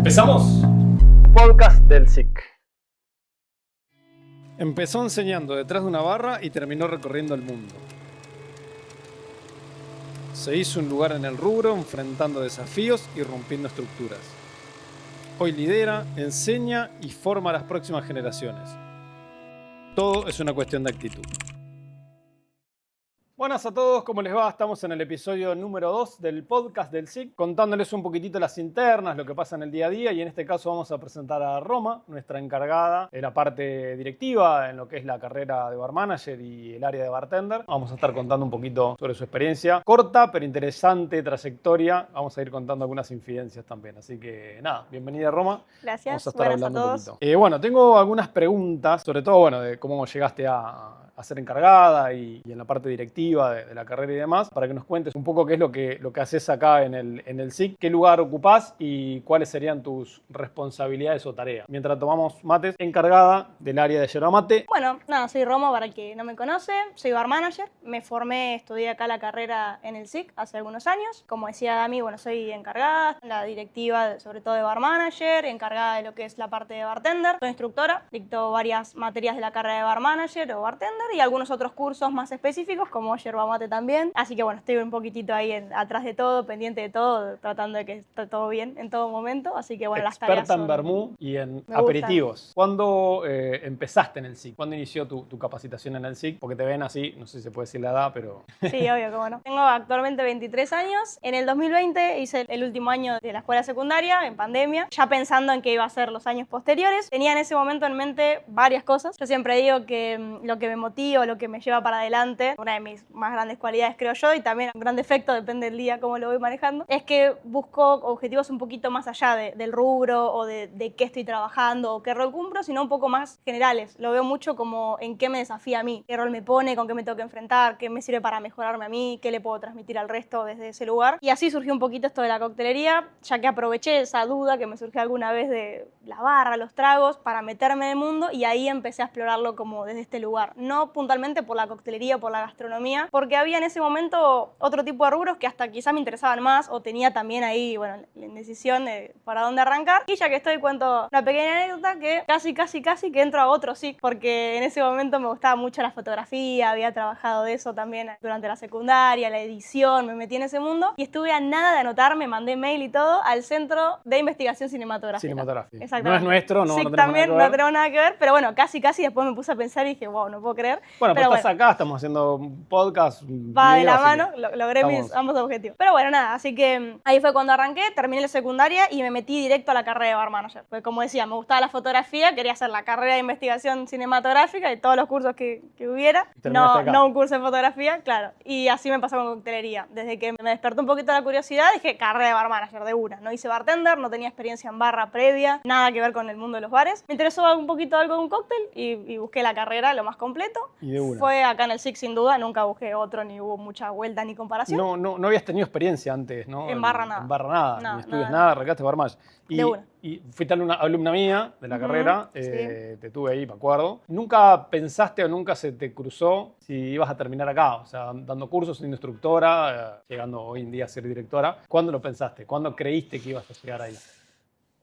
¿Empezamos? Podcast del SIC. Empezó enseñando detrás de una barra y terminó recorriendo el mundo. Se hizo un lugar en el rubro, enfrentando desafíos y rompiendo estructuras. Hoy lidera, enseña y forma a las próximas generaciones. Todo es una cuestión de actitud. Buenas a todos, ¿cómo les va? Estamos en el episodio número 2 del podcast del SIC, contándoles un poquito las internas, lo que pasa en el día a día, y en este caso vamos a presentar a Roma, nuestra encargada de la parte directiva en lo que es la carrera de bar manager y el área de bartender. Vamos a estar contando un poquito sobre su experiencia, corta pero interesante trayectoria. Vamos a ir contando algunas infidencias también, así que nada, bienvenida Roma. Gracias, vamos a estar buenas hablando a todos. un poquito. Bueno, tengo algunas preguntas, sobre todo de cómo llegaste a ser encargada y en la parte directiva de la carrera y demás, para que nos cuentes un poco qué es lo que haces acá en el SIC, qué lugar ocupás y cuáles serían tus responsabilidades o tareas. Mientras tomamos mates, encargada del área de yerba mate. Bueno, nada, soy Roma, para el que no me conoce, soy bar manager, me formé, estudié acá la carrera en el SIC hace algunos años. Como decía Dami, bueno, soy encargada, la directiva sobre todo de bar manager, encargada de lo que es la parte de bartender, soy instructora, dicto varias materias de la carrera de bar manager o bartender y algunos otros cursos más específicos como yerba mate también. Así que bueno, estoy un poquitito ahí atrás de todo, pendiente de todo, tratando de que esté todo bien en todo momento. Así que bueno, las tareas Experta en vermú y en aperitivos. ¿Cuándo empezaste en el SIC? ¿Cuándo inició tu capacitación en el SIC? Porque te ven así, no sé si se puede decir la edad, pero... Sí, obvio, cómo no. Tengo actualmente 23 años. En el 2020 hice el último año de la escuela secundaria, en pandemia, ya pensando en qué iba a ser los años posteriores. Tenía en ese momento en mente varias cosas. Yo siempre digo que lo que me motiva, lo que me lleva para adelante, una de mis más grandes cualidades creo yo, y también un gran defecto, depende del día cómo lo voy manejando, es que busco objetivos un poquito más allá del rubro o de qué estoy trabajando o qué rol cumplo, sino un poco más generales. Lo veo mucho como en qué me desafía a mí, qué rol me pone, con qué me tengo que enfrentar, qué me sirve para mejorarme a mí, qué le puedo transmitir al resto desde ese lugar. Y así surgió un poquito esto de la coctelería, ya que aproveché esa duda que me surgió alguna vez de la barra, los tragos, para meterme en el mundo, y ahí empecé a explorarlo como desde este lugar. No puntualmente por la coctelería o por la gastronomía, porque había en ese momento otro tipo de rubros que hasta quizá me interesaban más, o tenía también ahí, bueno, la indecisión de para dónde arrancar. Y ya que estoy, cuento una pequeña anécdota que casi que entro a otro SIC, porque en ese momento me gustaba mucho la fotografía, había trabajado de eso también durante la secundaria, la edición, me metí en ese mundo y estuve a nada de anotar, me mandé mail y todo al Centro de Investigación Cinematográfica. No es nuestro, no, sí, no tenemos también nada que ver. no tenemos nada que ver, pero bueno, casi después me puse a pensar y dije, wow, no puedo creer. Bueno, pero estás acá, estamos haciendo un podcast, va de la mano, logré estamos... ambos objetivos. Pero bueno, nada, así que ahí fue cuando arranqué, terminé la secundaria y me metí directo a la carrera de bar manager. Pues como decía, me gustaba la fotografía, quería hacer la carrera de investigación cinematográfica y todos los cursos que hubiera. No un curso de fotografía, claro. Y así me pasó con coctelería. Desde que me despertó un poquito la curiosidad, dije carrera de bar manager de una. No hice bartender, no tenía experiencia en barra previa, nada que ver con el mundo de los bares. Me interesó un poquito algo de un cóctel y busqué la carrera lo más completo. Y de una. Fue acá en el SIC sin duda, nunca busqué otro ni hubo mucha vuelta ni comparación. No habías tenido experiencia antes, ¿no? En barra nada. En barra nada, ni estudios nada, arrancaste bar manager. De una. Y fuiste alumna mía de la carrera, sí. te tuve ahí, me acuerdo. ¿Nunca pensaste o nunca se te cruzó si ibas a terminar acá? O sea, dando cursos, siendo instructora, llegando hoy en día a ser directora. ¿Cuándo lo pensaste? ¿Cuándo creíste que ibas a llegar ahí?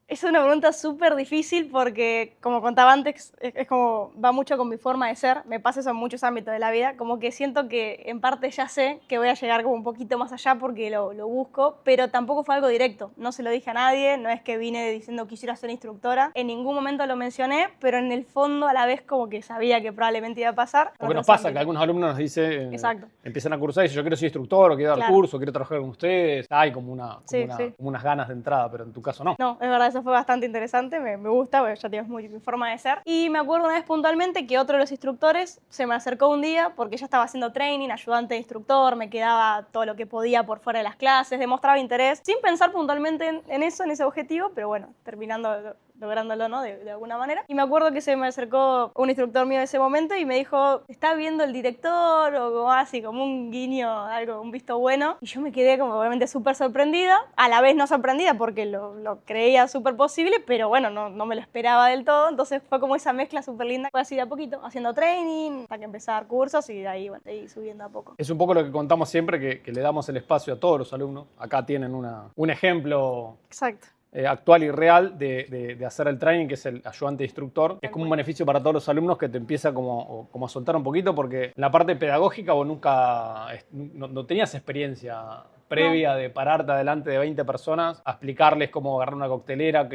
Es una pregunta súper difícil porque, como contaba antes, es como va mucho con mi forma de ser. Me pasa eso en muchos ámbitos de la vida. Como que siento que en parte ya sé que voy a llegar como un poquito más allá porque lo busco, pero tampoco fue algo directo. No se lo dije a nadie, no es que vine diciendo quisiera ser instructora. En ningún momento lo mencioné, pero en el fondo a la vez como que sabía que probablemente iba a pasar. Porque nos pasa que algunos alumnos nos dicen, empiezan a cursar y dicen yo quiero ser instructor o quiero dar curso, quiero trabajar con ustedes. Hay como unas ganas de entrada, pero en tu caso no. No, es verdad. Eso fue bastante interesante, me gusta, porque ya tienes mi forma de ser. Y me acuerdo una vez puntualmente que otro de los instructores se me acercó un día porque ya estaba haciendo training, ayudante de instructor, me quedaba todo lo que podía por fuera de las clases, demostraba interés, sin pensar puntualmente en eso, en ese objetivo, pero bueno, terminando lográndolo, ¿no? De alguna manera. Y me acuerdo que se me acercó un instructor mío de ese momento y me dijo, ¿está viendo el director? O como así, como un guiño, algo, un visto bueno. Y yo me quedé como obviamente súper sorprendida, a la vez no sorprendida porque lo creía súper posible, pero bueno, no me lo esperaba del todo. Entonces fue como esa mezcla súper linda. Fue así de a poquito, haciendo training, hasta que empecé a dar cursos y de ahí, bueno, de ahí subiendo a poco. Es un poco lo que contamos siempre, que le damos el espacio a todos los alumnos. Acá tienen un ejemplo. Exacto. actual y real de hacer el training, que es el ayudante instructor. Es como un beneficio para todos los alumnos que te empieza como a soltar un poquito, porque en la parte pedagógica vos nunca, no tenías experiencia previa de pararte adelante de 20 personas a explicarles cómo agarrar una coctelera,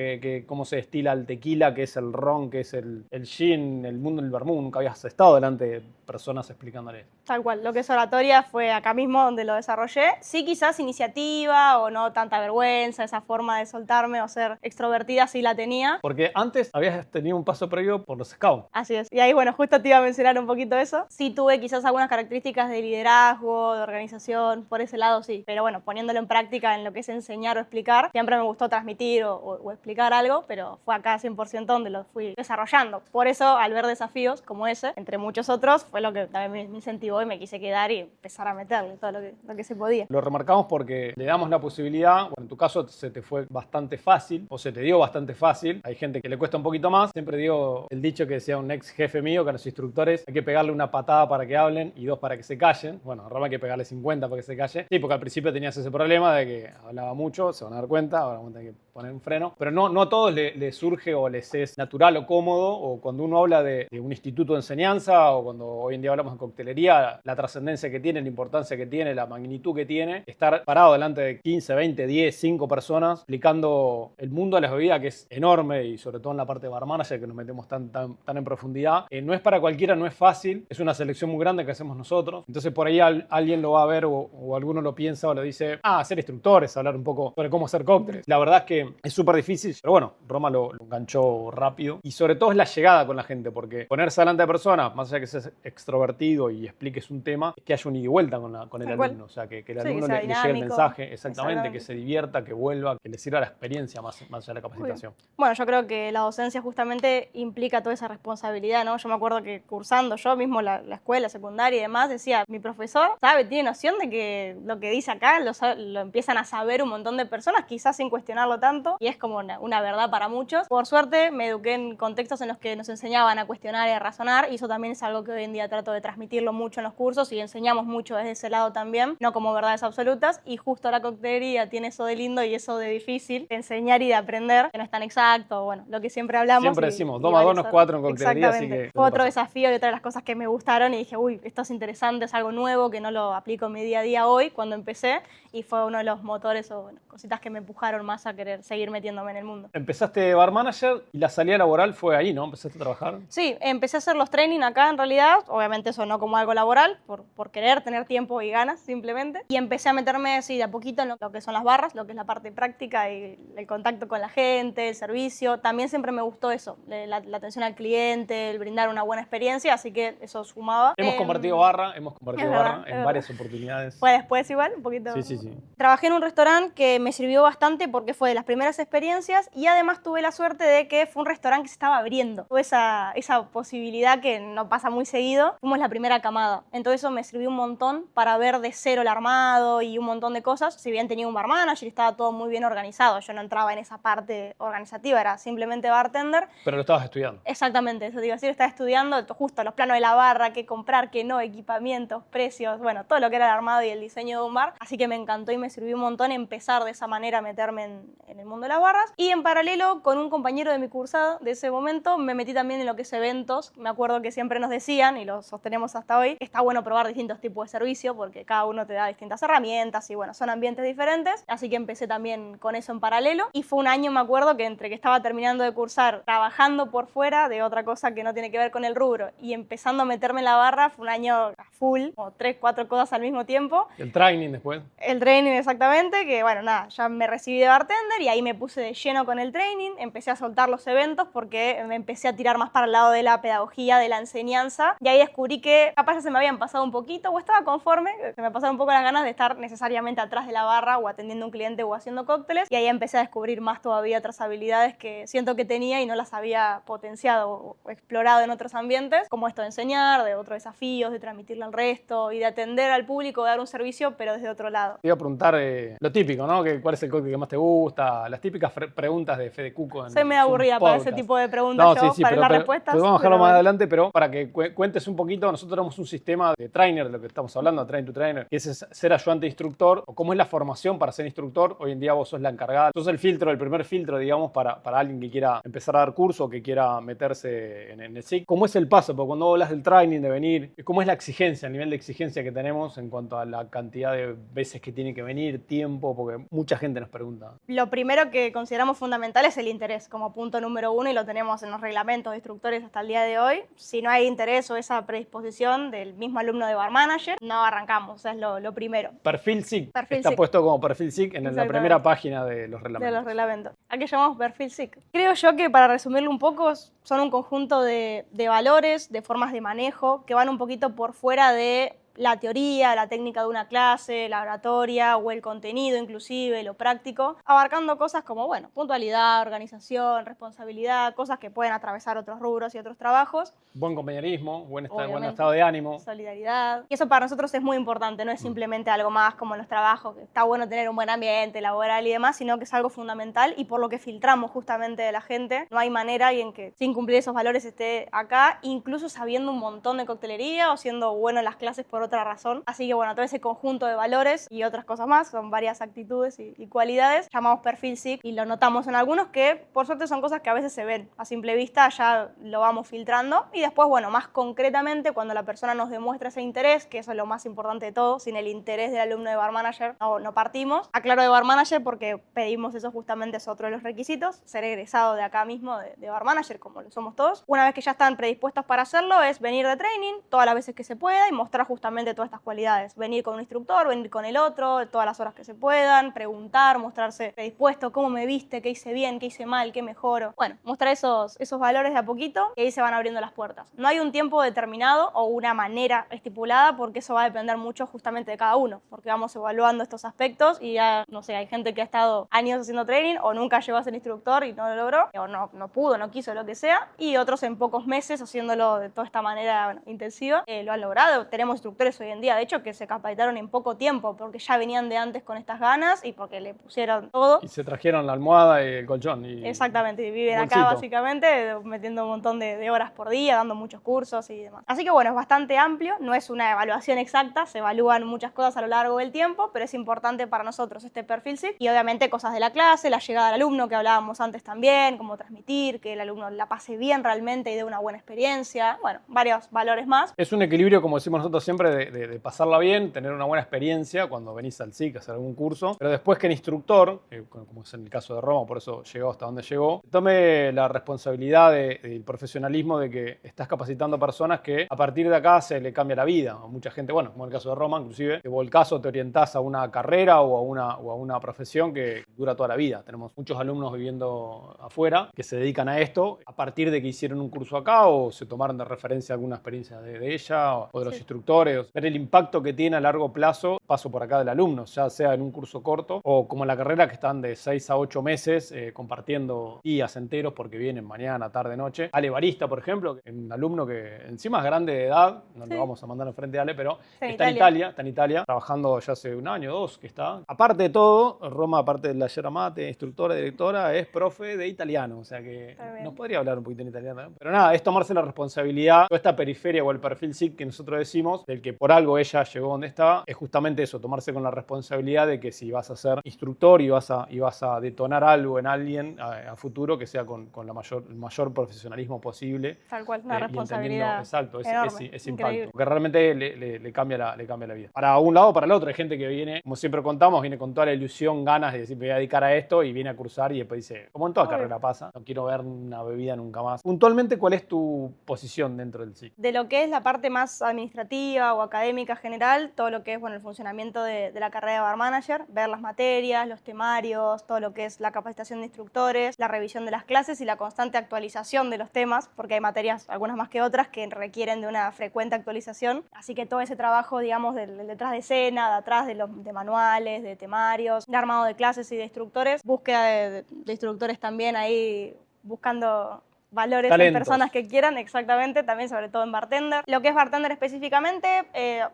cómo se destila el tequila, qué es el ron, qué es el gin, el mundo del vermú. Nunca habías estado delante de personas explicándoles. Tal cual, lo que es oratoria fue acá mismo donde lo desarrollé. Sí, quizás iniciativa o no tanta vergüenza, esa forma de soltarme o ser extrovertida sí la tenía. Porque antes habías tenido un paso previo por los scouts. Así es. Y ahí, bueno, justo te iba a mencionar un poquito eso. Sí tuve quizás algunas características de liderazgo, de organización, por ese lado sí. Pero bueno, poniéndolo en práctica en lo que es enseñar o explicar, siempre me gustó transmitir o explicar algo, pero fue acá 100% donde lo fui desarrollando. Por eso, al ver desafíos como ese, entre muchos otros, fue lo que también me incentivó y me quise quedar y empezar a meterle todo lo que se podía. Lo remarcamos porque le damos la posibilidad, bueno, en tu caso se te fue bastante fácil, o se te dio bastante fácil. Hay gente que le cuesta un poquito más. Siempre digo el dicho que decía un ex jefe mío, que a los instructores hay que pegarle una patada para que hablen y 2 para que se callen. Bueno, a Roma hay que pegarle 50 para que se calle. Sí, porque al principio tenías ese problema de que hablaba mucho, se van a dar cuenta, ahora vamos a tener que poner un freno. Pero no a todos les surge o les es natural o cómodo, o cuando uno habla de un instituto de enseñanza, o cuando hoy en día hablamos de coctelería, la trascendencia que tiene, la importancia que tiene, la magnitud que tiene, estar parado delante de 15, 20, 10, 5 personas explicando el mundo de las bebidas, que es enorme, y sobre todo en la parte de bar manager, que nos metemos tan en profundidad, no es para cualquiera, no es fácil, es una selección muy grande que hacemos nosotros. Entonces por ahí alguien lo va a ver o alguno lo piensa o lo dice, ser instructores, hablar un poco sobre cómo hacer cócteles. La verdad es que es súper difícil, pero bueno, Roma lo enganchó rápido. Y sobre todo es la llegada con la gente, porque ponerse delante de personas, más allá de que seas extrovertido y expliques un tema, es que haya un ida y vuelta con el alumno. O sea, que el alumno le llegue el mensaje, exactamente, que se divierta, que vuelva, que le sirva la experiencia más allá de la capacitación. Bueno, yo creo que la docencia justamente implica toda esa responsabilidad, ¿no? Yo me acuerdo que cursando yo mismo la escuela secundaria y demás, decía, mi profesor sabe, tiene noción de que lo que dice acá lo empiezan a saber un montón de personas, quizás sin cuestionarlo tanto, y es como una verdad para muchos. Por suerte me eduqué en contextos en los que nos enseñaban a cuestionar y a razonar, y eso también es algo que hoy en día trato de transmitirlo mucho en los cursos y enseñamos mucho desde ese lado también, no como verdades absolutas, y justo la coctelería tiene eso de lindo y eso de difícil, de enseñar y de aprender, que no es tan exacto, bueno, lo que siempre hablamos. Siempre decimos, 2 más 2 no es 4 en coctelería, así que... Fue otro desafío y otra de las cosas que me gustaron y dije, uy, esto es interesante, es algo nuevo que no lo aplico en mi día a día hoy cuando empecé, y fue uno de los motores o cositas que me empujaron más a querer seguir metiéndome en el mundo. Empezaste bar manager y la salida laboral fue ahí, ¿no? ¿Empezaste a trabajar? Sí, empecé a hacer los training acá en realidad, obviamente eso no como algo laboral, por querer tener tiempo y ganas simplemente, y empecé a meterme así de a poquito en lo que son las barras, lo que es la parte práctica y el contacto con la gente, el servicio. También siempre me gustó eso, la atención al cliente, el brindar una buena experiencia, así que eso sumaba. Hemos compartido barra en varias oportunidades. Fue después igual, un poquito. Sí. Trabajé en un restaurante que me sirvió bastante porque fue de las primeras experiencias y además tuve la suerte de que fue un restaurante que se estaba abriendo. Tuve esa posibilidad que no pasa muy seguido. Fuimos la primera camada. Entonces eso me sirvió un montón para ver de cero el armado y un montón de cosas. Si bien tenía un bar manager y estaba todo muy bien organizado, yo no entraba en esa parte organizativa, era simplemente bartender. Pero lo estabas estudiando. Exactamente, eso te iba a decir, estaba estudiando justo los planos de la barra, qué comprar, qué no, equipamientos, precios, bueno, todo lo que era el armado y el diseño de un bar. Así que me encantó y me sirvió un montón empezar de esa manera a meterme en el mundo de las barras. Y en paralelo, con un compañero de mi cursada de ese momento, me metí también en lo que es eventos. Me acuerdo que siempre nos decían, y lo sostenemos hasta hoy, que está bueno probar distintos tipos de servicio porque cada uno te da distintas herramientas y bueno, son ambientes diferentes. Así que empecé también con eso en paralelo. Y fue un año, me acuerdo, que entre que estaba terminando de cursar, trabajando por fuera de otra cosa que no tiene que ver con el rubro y empezando a meterme en la barra, fue un año a full, como 3, 4 cosas al mismo tiempo. ¿El training después? El training, exactamente, que bueno, nada, ya me recibí de bartender y ahí me puse de lleno con el training, empecé a soltar los eventos porque me empecé a tirar más para el lado de la pedagogía, de la enseñanza, y ahí descubrí que capaz ya se me habían pasado un poquito o estaba conforme, se me pasaron un poco las ganas de estar necesariamente atrás de la barra o atendiendo a un cliente o haciendo cócteles, y ahí empecé a descubrir más todavía otras habilidades que siento que tenía y no las había potenciado o explorado en otros ambientes, como esto de enseñar, de otros desafíos, de transmitirle al resto y de atender al público, de dar un servicio, pero desde otro lado. Te iba a preguntar lo típico, ¿no? ¿Cuál es el cóctel que más te gusta? las típicas preguntas de Fede Cuco. Soy medio aburrida para ese tipo de preguntas para las respuestas. Vamos a dejarlo más adelante, pero para que cuentes un poquito, nosotros tenemos un sistema de trainer, de lo que estamos hablando, train to trainer, que es ser ayudante de instructor, o cómo es la formación para ser instructor. Hoy en día vos sos la encargada, sos el primer filtro, digamos, para alguien que quiera empezar a dar curso o que quiera meterse en el SIC. ¿Cómo es el paso? Porque cuando hablas del training, de venir, ¿cómo es la exigencia, el nivel de exigencia que tenemos en cuanto a la cantidad de veces que tiene que venir, tiempo? Porque mucha gente nos pregunta. Lo primero que consideramos fundamental es el interés como punto número uno, y lo tenemos en los reglamentos de instructores hasta el día de hoy. Si no hay interés o esa predisposición del mismo alumno de Bar Manager, no arrancamos, o sea, es lo primero. Perfil SIC. Está SIC. puesto como perfil SIC en la primera página de los reglamentos. ¿A qué llamamos perfil SIC? Creo yo que, para resumirlo un poco, son un conjunto de valores, de formas de manejo que van un poquito por fuera de la teoría, la técnica de una clase, la oratoria o el contenido inclusive, lo práctico, abarcando cosas como, bueno, puntualidad, organización, responsabilidad, cosas que pueden atravesar otros rubros y otros trabajos. Buen compañerismo, buen estado de ánimo. Solidaridad. Y eso para nosotros es muy importante, no es simplemente algo más como en los trabajos, que está bueno tener un buen ambiente laboral y demás, sino que es algo fundamental y por lo que filtramos justamente de la gente. No hay manera en que sin cumplir esos valores esté acá, incluso sabiendo un montón de coctelería o siendo bueno en las clases por otra razón. Así que bueno, todo ese conjunto de valores y otras cosas más, son varias actitudes y cualidades, llamamos perfil SIC, y lo notamos en algunos que por suerte son cosas que a veces se ven a simple vista, ya lo vamos filtrando, y después, bueno, más concretamente cuando la persona nos demuestra ese interés, que eso es lo más importante de todo. Sin el interés del alumno de Bar Manager no partimos. Aclaro de Bar Manager porque pedimos eso, justamente es otro de los requisitos, ser egresado de acá mismo de Bar Manager, como lo somos todos. Una vez que ya están predispuestos para hacerlo, es venir de training todas las veces que se pueda y mostrar justamente todas estas cualidades. Venir con un instructor, venir con el otro, todas las horas que se puedan, preguntar, mostrarse predispuesto, cómo me viste, qué hice bien, qué hice mal, qué mejoro. Bueno, mostrar esos valores de a poquito, y ahí se van abriendo las puertas. No hay un tiempo determinado o una manera estipulada, porque eso va a depender mucho justamente de cada uno, porque vamos evaluando estos aspectos y ya, no sé, hay gente que ha estado años haciendo training o nunca llegó a ser instructor y no lo logró, o no pudo, no quiso, lo que sea, y otros en pocos meses haciéndolo de toda esta manera, bueno, intensiva, lo han logrado. Tenemos instructores hoy en día, de hecho, que se capacitaron en poco tiempo porque ya venían de antes con estas ganas y porque le pusieron todo. Y se trajeron la almohada y el colchón. Exactamente, y viven bolsito. acá básicamente metiendo un montón de horas por día, dando muchos cursos y demás. Así que bueno, es bastante amplio, no es una evaluación exacta, se evalúan muchas cosas a lo largo del tiempo, pero es importante para nosotros este perfil SIC, y obviamente cosas de la clase, la llegada del alumno que hablábamos antes también, cómo transmitir, que el alumno la pase bien realmente y dé una buena experiencia, bueno, varios valores más. Es un equilibrio, como decimos nosotros siempre, de pasarla bien, tener una buena experiencia cuando venís al SIC a hacer algún curso, pero después que el instructor, como es en el caso de Roma, por eso llegó hasta donde llegó, tome la responsabilidad del profesionalismo de que estás capacitando personas que a partir de acá se le cambia la vida. A mucha gente, bueno, como en el caso de Roma, inclusive, que vos el caso te orientás a una carrera o a una profesión que dura toda la vida. Tenemos muchos alumnos viviendo afuera que se dedican a esto a partir de que hicieron un curso acá o se tomaron de referencia alguna experiencia de ella o de los instructores. Ver el impacto que tiene a largo plazo, paso por acá del alumno, ya sea en un curso corto o como en la carrera, que están de 6 a 8 meses compartiendo días enteros porque vienen mañana, tarde, noche. Ale Barista, por ejemplo, un alumno que encima es grande de edad, no lo vamos a mandar enfrente de Ale, pero está en Italia, trabajando ya hace un año o dos que está. Aparte de todo, Roma, aparte de la Yerra Mate, instructora, directora, es profe de italiano, o sea que nos podría hablar un poquito en italiano, ¿eh? Pero nada, es tomarse la responsabilidad, toda esta periferia o el perfil SIC que nosotros decimos, del que por algo ella llegó donde está, es justamente eso, tomarse con la responsabilidad de que si vas a ser instructor y vas a detonar algo en alguien a futuro, que sea con el mayor profesionalismo posible. Tal cual, una responsabilidad. Exacto, enorme, ese impacto, que realmente le cambia la vida. Para un lado o para el otro, hay gente que viene, como siempre contamos, viene con toda la ilusión, ganas de decir, me voy a dedicar a esto, y viene a cursar y después dice, como en toda carrera pasa, no quiero ver una bebida nunca más. Puntualmente, ¿cuál es tu posición dentro del SIC? De lo que es la parte más administrativa o académica general, todo lo que es, bueno, el funcionamiento de la carrera de Bar Manager, ver las materias, los temarios, todo lo que es la capacitación de instructores, la revisión de las clases y la constante actualización de los temas, porque hay materias, algunas más que otras, que requieren de una frecuente actualización. Así que todo ese trabajo, digamos, del detrás de escena, de atrás de manuales, de temarios, de armado de clases y de instructores, búsqueda de instructores también ahí buscando valores Talentos. en personas que quieran, exactamente, también sobre todo en bartender. Lo que es bartender específicamente,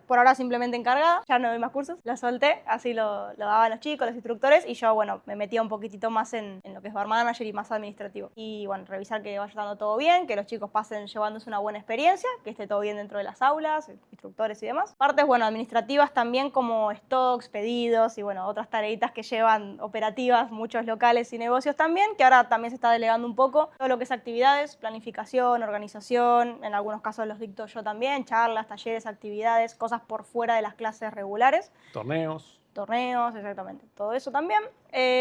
por ahora simplemente encargada, ya no doy más cursos, lo solté, así lo daban los chicos, los instructores, y yo, bueno, me metía un poquitito más en lo que es bar manager y más administrativo. Y bueno, revisar que vaya dando todo bien, que los chicos pasen llevándose una buena experiencia, que esté todo bien dentro de las aulas, instructores y demás. Partes, bueno, administrativas también como stocks, pedidos y bueno, otras tareitas que llevan operativas, muchos locales y negocios también, que ahora también se está delegando un poco todo lo que es actividades, planificación, organización, en algunos casos los dicto yo también, charlas, talleres, actividades, cosas por fuera de las clases regulares. Torneos, exactamente, todo eso también.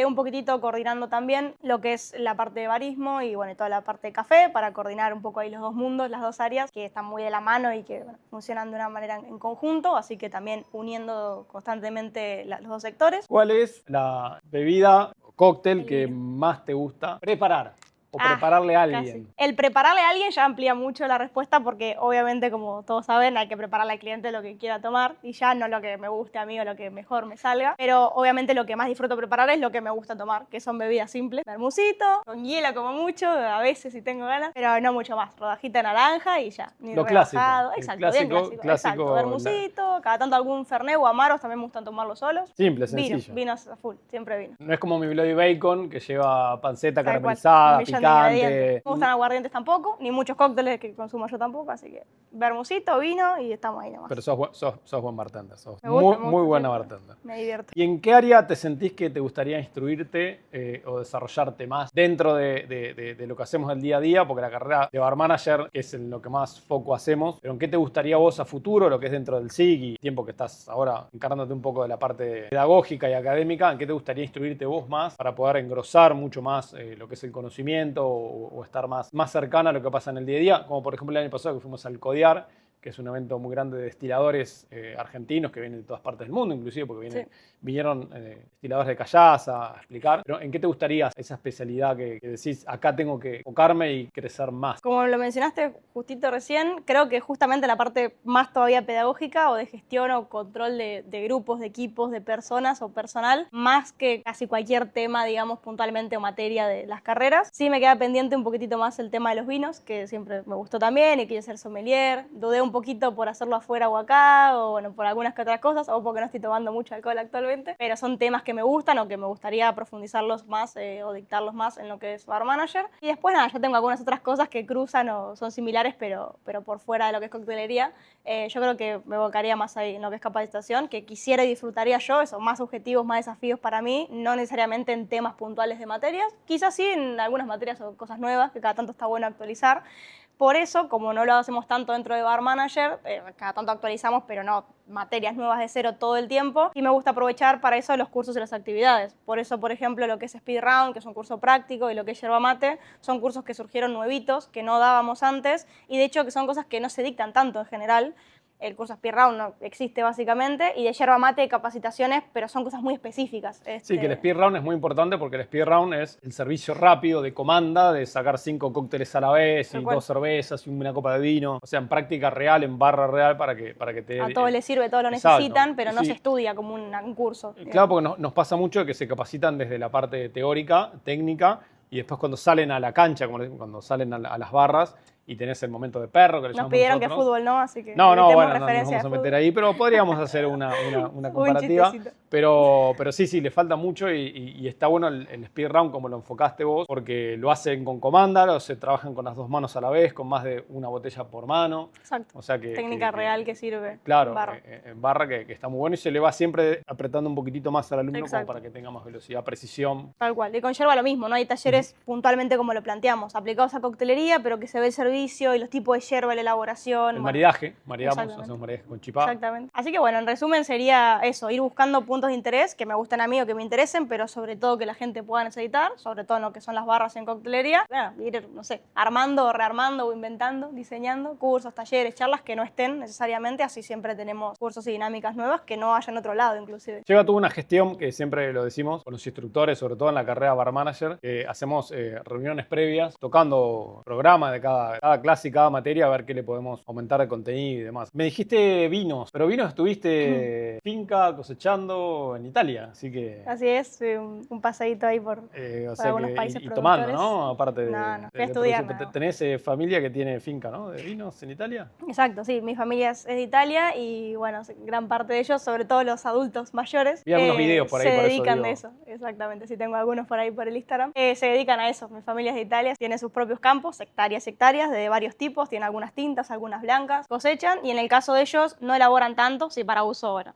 Un poquitito coordinando también lo que es la parte de barismo y bueno, toda la parte de café para coordinar un poco ahí los dos mundos, las dos áreas que están muy de la mano y que bueno, funcionan de una manera en conjunto, así que también uniendo constantemente los dos sectores. ¿Cuál es la bebida o cóctel El que vino. más te gusta preparar? O prepararle a alguien. Casi. El prepararle a alguien ya amplía mucho la respuesta porque obviamente, como todos saben, hay que prepararle al cliente lo que quiera tomar y ya no lo que me guste a mí o lo que mejor me salga. Pero obviamente lo que más disfruto preparar es lo que me gusta tomar, que son bebidas simples. Vermucito, con hielo como mucho, a veces si tengo ganas, pero no mucho más. Rodajita de naranja y ya. Ni Lo clásico. rebajado. El Exacto, clásico, bien clásico. clásico, Exacto, vermucito, cada tanto algún fernet o amaros también me gustan tomarlos solos. Simple, sencillo. Vinos a full, siempre vino. No es como mi Bloody Bacon que lleva panceta Tal cual, caramelizada, un millón de picante. ingredientes. No me gustan aguardientes tampoco, ni muchos cócteles que consumo yo tampoco, así que vermucito, vino y estamos ahí nomás. Pero sos buen bartender, sos Me gusta, muy buena siempre. bartender. Me divierto. ¿Y en qué área te sentís que te gustaría instruirte o desarrollarte más dentro de lo que hacemos el día a día? Porque la carrera de bar manager es en lo que más foco hacemos, pero ¿en qué te gustaría vos a futuro, lo que es dentro del SIG y tiempo que estás ahora encarnándote un poco de la parte pedagógica y académica, en qué te gustaría instruirte vos más para poder engrosar mucho más lo que es el conocimiento o estar más cercano a lo que pasa en el día a día? Como por ejemplo el año pasado que fuimos al CODIAR, que es un evento muy grande de destiladores argentinos que vienen de todas partes del mundo, inclusive porque vinieron destiladores de Callaza a explicar. Pero ¿en qué te gustaría esa especialidad que decís, acá tengo que enfocarme y crecer más? Como lo mencionaste justito recién, creo que justamente la parte más todavía pedagógica o de gestión o control de grupos, de equipos, de personas o personal, más que casi cualquier tema, digamos, puntualmente o materia de las carreras. Sí me queda pendiente un poquitito más el tema de los vinos, que siempre me gustó también y quise ser sommelier. Dudé un poquito por hacerlo afuera o acá, o bueno, por algunas que otras cosas, o porque no estoy tomando mucho alcohol actualmente, pero son temas que me gustan o que me gustaría profundizarlos más o dictarlos más en lo que es bar manager. Y después nada, ya tengo algunas otras cosas que cruzan o son similares, pero por fuera de lo que es coctelería. Yo creo que me evocaría más ahí en lo que es capacitación, que quisiera y disfrutaría yo, eso, más objetivos, más desafíos para mí, no necesariamente en temas puntuales de materias, quizás sí en algunas materias o cosas nuevas, que cada tanto está bueno actualizar. Por eso, como no lo hacemos tanto dentro de Bar Manager, cada tanto actualizamos, pero no materias nuevas de cero todo el tiempo. Y me gusta aprovechar para eso los cursos y las actividades. Por eso, por ejemplo, lo que es Speed Round, que es un curso práctico, y lo que es Yerba Mate, son cursos que surgieron nuevitos, que no dábamos antes, y de hecho que son cosas que no se dictan tanto en general. El curso Speed Round no existe básicamente, y de Yerba Mate capacitaciones, pero son cosas muy específicas. Sí, que el Speed Round es muy importante porque el Speed Round es el servicio rápido de comanda, de sacar 5 cócteles a la vez y 2 cervezas y una copa de vino. O sea, en práctica real, en barra real, para que te... A todos les sirve, todos lo Exacto. necesitan, pero no Sí. se estudia como un curso. Claro, porque nos pasa mucho que se capacitan desde la parte teórica, técnica, y después cuando salen a la cancha, cuando salen a las barras, y tenés el momento de perro que le Nos llamamos pidieron que nosotros. fútbol, ¿no? Así que No, evitemos bueno, no nos referencia vamos a de meter fútbol. ahí, pero podríamos hacer una comparativa. chistecito. Pero sí, le falta mucho y está bueno el Speed Round como lo enfocaste vos, porque lo hacen con comanda, se trabajan con las 2 manos a la vez, con más de una botella por mano. Exacto. O sea que, Técnica real que sirve. Claro, en barra. en barra que está muy bueno y se le va siempre apretando un poquitito más al alumno como Exacto. para que tenga más velocidad, precisión. Tal cual. Y con yerba lo mismo, ¿no? Hay talleres puntualmente como lo planteamos, aplicados a coctelería, pero que se ve el servicio y los tipos de yerba, la elaboración. El bueno, maridamos, exactamente. hacemos maridaje con chipá. Exactamente. Así que bueno, en resumen sería eso, ir buscando puntos de interés que me gustan a mí o que me interesen, pero sobre todo que la gente pueda necesitar, sobre todo en lo que son las barras en coctelería. Bueno, ir, no sé, armando, rearmando o inventando, diseñando cursos, talleres, charlas que no estén necesariamente, así siempre tenemos cursos y dinámicas nuevas que no haya en otro lado inclusive. Lleva toda una gestión que siempre lo decimos con los instructores, sobre todo en la carrera Bar Manager, que hacemos reuniones previas, tocando programas de cada cada clase y cada materia a ver qué le podemos aumentar de contenido y demás. Me dijiste vinos, pero vinos estuviste finca, cosechando en Italia, así que... Así es, un paseíto ahí por o sea algunos que, países y tomando, productores. ¿no? Aparte de... No, fui a estudiar. producción. ¿Tenés familia que tiene finca, ¿no? ¿De vinos en Italia? Exacto, sí, mi familia es de Italia y bueno, gran parte de ellos, sobre todo los adultos mayores, Vi algunos videos por ahí, se por eso dedican digo. de eso, exactamente, sí tengo algunos por ahí por el Instagram, se dedican a eso. Mi familia es de Italia, tiene sus propios campos, hectáreas y hectáreas de varios tipos, tienen algunas tintas, algunas blancas, cosechan y en el caso de ellos no elaboran tanto, sí para uso, bueno,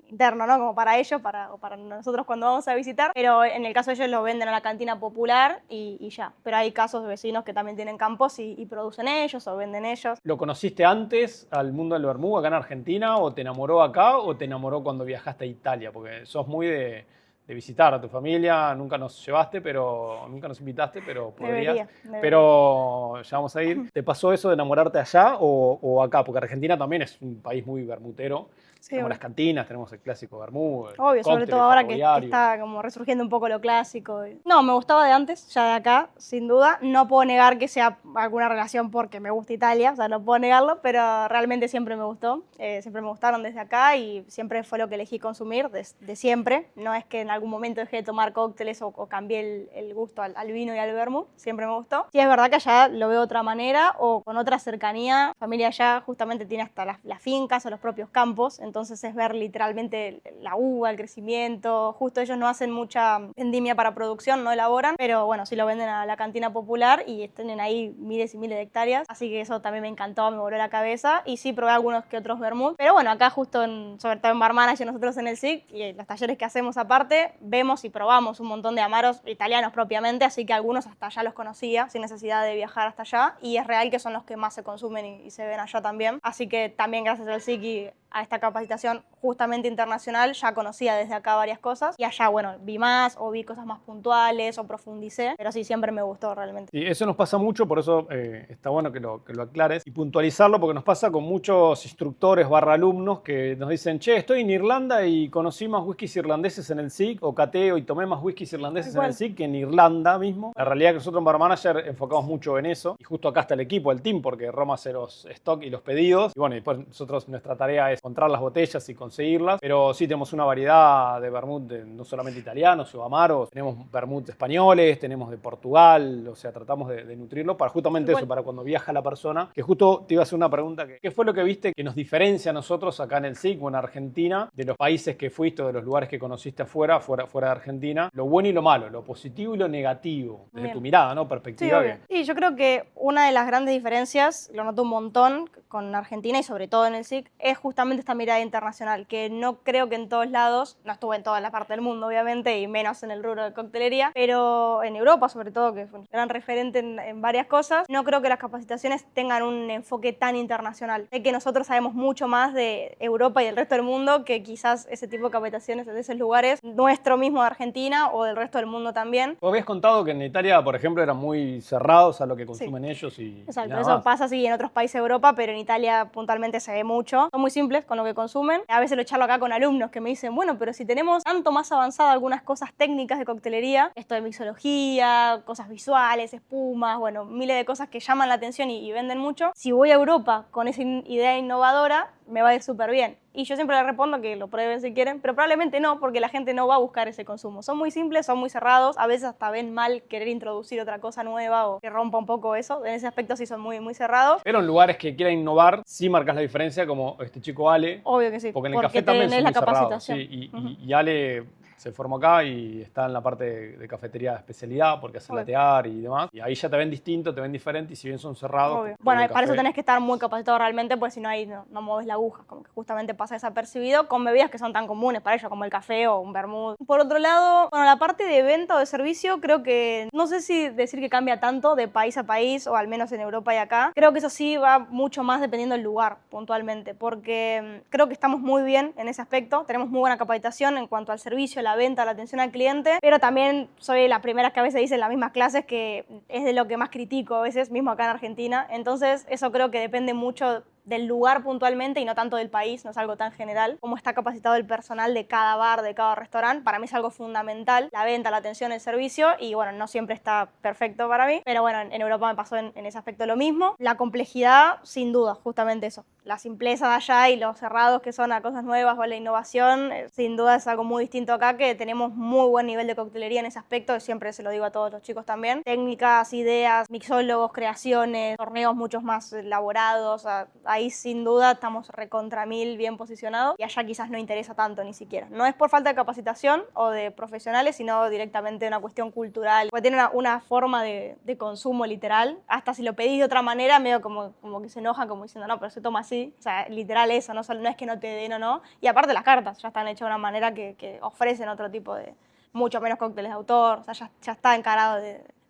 interno, ¿no? Como para ellos, o para nosotros cuando vamos a visitar, pero en el caso de ellos lo venden a la cantina popular y ya. Pero hay casos de vecinos que también tienen campos y producen ellos o venden ellos. ¿Lo conociste antes al mundo del vermú acá en Argentina o te enamoró acá o te enamoró cuando viajaste a Italia? Porque sos muy de visitar a tu familia, nunca nos llevaste, pero nunca nos invitaste, pero podrías. Debería. Pero ya vamos a ir. ¿Te pasó eso de enamorarte allá o acá? Porque Argentina también es un país muy vermutero. Sí, tenemos obvio. las cantinas, tenemos el clásico vermú. el Obvio, sobre cóctel, todo el ahora que ferroviario. está como resurgiendo un poco lo clásico. No, me gustaba de antes, ya de acá, sin duda. No puedo negar que sea alguna relación porque me gusta Italia, o sea, no puedo negarlo, pero realmente siempre me gustó. Siempre me gustaron desde acá y siempre fue lo que elegí consumir, de siempre. No es que en algún momento dejé de tomar cócteles o cambié el gusto al vino y al vermut, siempre me gustó. Sí, es verdad que allá lo veo de otra manera o con otra cercanía. Familia allá justamente tiene hasta las fincas o los propios campos, entonces es ver literalmente la uva, el crecimiento. Justo ellos no hacen mucha vendimia para producción, no elaboran, pero bueno, sí lo venden a la cantina popular y tienen ahí miles y miles de hectáreas, así que eso también me encantó, me voló la cabeza y sí probé algunos que otros vermut, pero bueno, acá justo sobre todo en Bar Manager, nosotros en el SIC y en los talleres que hacemos aparte, vemos y probamos un montón de amaros italianos propiamente, así que algunos hasta allá los conocía sin necesidad de viajar hasta allá y es real que son los que más se consumen y se ven allá también, así que también gracias al SIC y a esta capacitación justamente internacional ya conocía desde acá varias cosas y allá, bueno, vi más o vi cosas más puntuales o profundicé, pero sí, siempre me gustó realmente. Y eso nos pasa mucho, por eso está bueno que lo aclares y puntualizarlo, porque nos pasa con muchos instructores barra alumnos que nos dicen, che, estoy en Irlanda y conocí más whiskies irlandeses en el SIC, o cateo y tomé más whiskies irlandeses en el SIC que en Irlanda mismo. La realidad es que nosotros en Bar Manager enfocamos mucho en eso, y justo acá está el equipo, el team, porque Roma hace los stock y los pedidos, y bueno, y después nosotros, nuestra tarea es encontrar las botellas y conseguirlas, pero sí tenemos una variedad de vermut, no solamente italianos o amaros, tenemos vermut españoles, tenemos de Portugal, o sea, tratamos de nutrirlo para justamente eso, para cuando viaja la persona, que justo te iba a hacer una pregunta, ¿qué fue lo que viste que nos diferencia a nosotros acá en el SIC o en Argentina de los países que fuiste o de los lugares que conociste fuera de Argentina, lo bueno y lo malo, lo positivo y lo negativo, desde tu mirada, ¿no? Perspectiva. Sí, yo creo que una de las grandes diferencias, lo noto un montón con Argentina y sobre todo en el SIC, es justamente esta mirada internacional, que no creo que en todos lados, no estuve en toda la parte del mundo obviamente y menos en el rubro de coctelería, pero en Europa sobre todo, que es un gran referente en varias cosas, no creo que las capacitaciones tengan un enfoque tan internacional. Sé que nosotros sabemos mucho más de Europa y del resto del mundo que quizás ese tipo de capacitaciones de esos lugares, nuestro mismo de Argentina o del resto del mundo también. Vos habías contado que en Italia, por ejemplo, eran muy cerrados a lo que consumen ellos y exacto, nada eso más. pasa así en otros países de Europa, pero en Italia puntualmente se ve mucho. Son muy simples con lo que consumen. A veces lo charlo acá con alumnos que me dicen, bueno, pero si tenemos tanto más avanzado algunas cosas técnicas de coctelería, esto de mixología, cosas visuales, espumas, bueno, miles de cosas que llaman la atención y venden mucho, si voy a Europa con esa idea innovadora, me va a ir súper bien. Y yo siempre les respondo que lo prueben si quieren, pero probablemente no, porque la gente no va a buscar ese consumo. Son muy simples, son muy cerrados, a veces hasta ven mal querer introducir otra cosa nueva o que rompa un poco eso. En ese aspecto sí son muy, muy cerrados. Pero en lugares que quieran innovar, sí marcas la diferencia, como este chico Ale. Obvio que sí, Porque en el café también son tenés la muy cerrados. capacitación. Sí, y Ale se formó acá y está en la parte de cafetería de especialidad porque hace latear y demás. Y ahí ya te ven distinto, te ven diferente y si bien son cerrados... Obvio. Bueno, para eso tenés que estar muy capacitado realmente, pues si no ahí no mueves la aguja, como que justamente pasa desapercibido con bebidas que son tan comunes para ellos como el café o un vermut. Por otro lado, bueno, la parte de venta o de servicio creo que, no sé si decir que cambia tanto de país a país o al menos en Europa y acá. Creo que eso sí va mucho más dependiendo del lugar puntualmente, porque creo que estamos muy bien en ese aspecto, tenemos muy buena capacitación en cuanto al servicio, la venta, la atención al cliente, pero también soy la primera que a veces dice en las mismas clases que es de lo que más critico a veces, mismo acá en Argentina. Entonces eso creo que depende mucho del lugar puntualmente y no tanto del país, no es algo tan general. Cómo está capacitado el personal de cada bar, de cada restaurante, para mí es algo fundamental. La venta, la atención, el servicio, y bueno, no siempre está perfecto para mí, pero bueno, en Europa me pasó en ese aspecto lo mismo. La complejidad, sin duda, justamente eso. La simpleza de allá y los cerrados que son a cosas nuevas o a la innovación, sin duda es algo muy distinto acá, que tenemos muy buen nivel de coctelería en ese aspecto, siempre se lo digo a todos los chicos también. Técnicas, ideas, mixólogos, creaciones, torneos muchos más elaborados, ahí sin duda estamos recontra mil bien posicionados y allá quizás no interesa tanto ni siquiera. No es por falta de capacitación o de profesionales, sino directamente una cuestión cultural, porque tiene una forma de consumo literal, hasta si lo pedís de otra manera, medio como que se enojan, como diciendo, no, pero se toma así, o sea, literal eso, no es que no te den o no, y aparte las cartas ya están hechas de una manera que ofrecen otro tipo de, mucho menos cócteles de autor, o sea, ya está encarado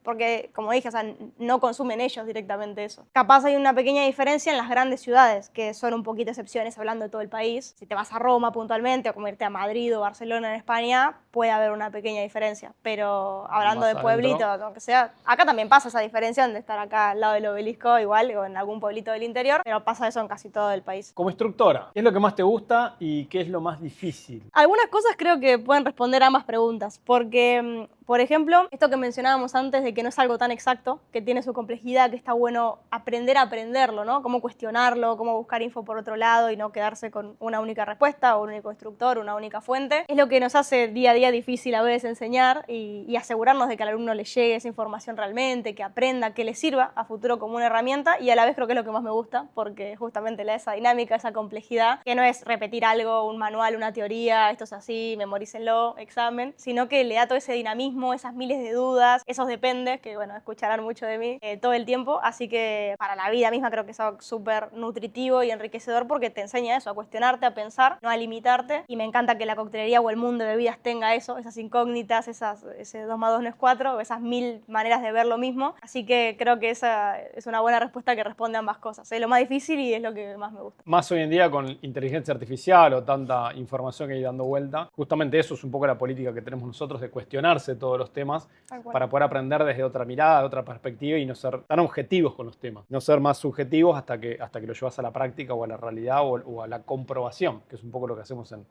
porque, como dije, o sea, no consumen ellos directamente eso. Capaz hay una pequeña diferencia en las grandes ciudades, que son un poquito excepciones hablando de todo el país. Si te vas a Roma puntualmente, o como irte a Madrid o Barcelona en España, puede haber una pequeña diferencia. Pero hablando Más de pueblitos, adentro. aunque sea, acá también pasa esa diferencia de estar acá al lado del obelisco igual, o en algún pueblito del interior, pero pasa eso en casi todo el país. Como instructora, ¿qué es lo que más te gusta y qué es lo más difícil? Algunas cosas creo que pueden responder a ambas preguntas, porque, por ejemplo, esto que mencionábamos antes de que no es algo tan exacto, que tiene su complejidad, que está bueno aprender a aprenderlo, ¿no? Cómo cuestionarlo, cómo buscar info por otro lado y no quedarse con una única respuesta o un único instructor, una única fuente. Es lo que nos hace día a día difícil a veces enseñar y asegurarnos de que al alumno le llegue esa información realmente, que aprenda, que le sirva a futuro como una herramienta, y a la vez creo que es lo que más me gusta, porque justamente le da esa dinámica, esa complejidad, que no es repetir algo, un manual, una teoría, esto es así, memorícenlo, examen, sino que le da todo ese dinamismo, esas miles de dudas, esos dependes, que bueno, escucharán mucho de mí todo el tiempo, así que para la vida misma creo que es algo súper nutritivo y enriquecedor porque te enseña eso, a cuestionarte, a pensar, no a limitarte, y me encanta que la coctelería o el mundo de bebidas tenga eso, esas incógnitas, ese 2 más 2 no es 4, esas mil maneras de ver lo mismo, así que creo que esa es una buena respuesta que responde a ambas cosas, es lo más difícil y es lo que más me gusta. Más hoy en día con inteligencia artificial o tanta información que hay dando vuelta, justamente eso es un poco la política que tenemos nosotros de cuestionarse todos los temas para poder aprender desde otra mirada, de otra perspectiva y no ser tan objetivos con los temas, no ser más subjetivos hasta que lo llevas a la práctica o a la realidad o a la comprobación, que es un poco lo que hacemos en